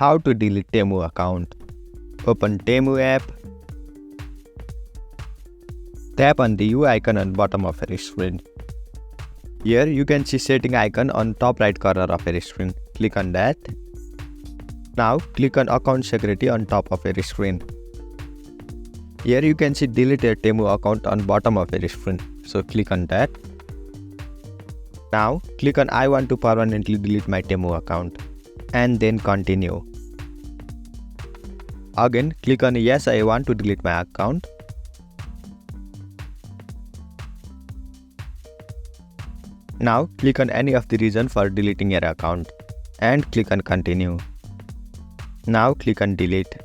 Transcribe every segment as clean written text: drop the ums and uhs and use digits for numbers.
How to delete Temu account. Open Temu app. Tap on the U icon on bottom of your screen. Here you can see setting icon on top right corner of your screen. Click on that. Now click on account security on top of your screen. Here you can see delete your Temu account on bottom of your screen. So click on that. Now click on I want to permanently delete my Temu account and then continue. Again click on yes, I want to delete my account. Now click on any of the reason for deleting your account and click on continue. Now click on delete.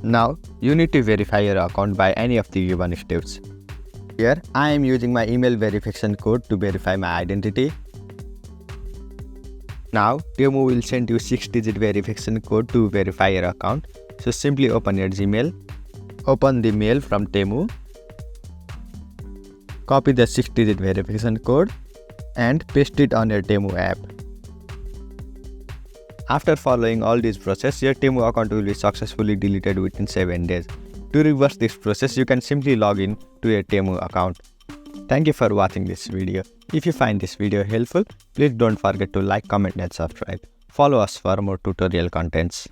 Now you need to verify your account by any of the given steps. Here I am using my email verification code to verify my identity. Now Temu will send you 6-digit verification code to verify your account. So simply open your Gmail, open the mail from Temu, copy the 6-digit verification code and paste it on your Temu app. After following all this process, your Temu account will be successfully deleted within 7 days. To reverse this process, you can simply log in to your Temu account. Thank you for watching this video. If you find this video helpful, please don't forget to like, comment and subscribe. Follow us for more tutorial contents.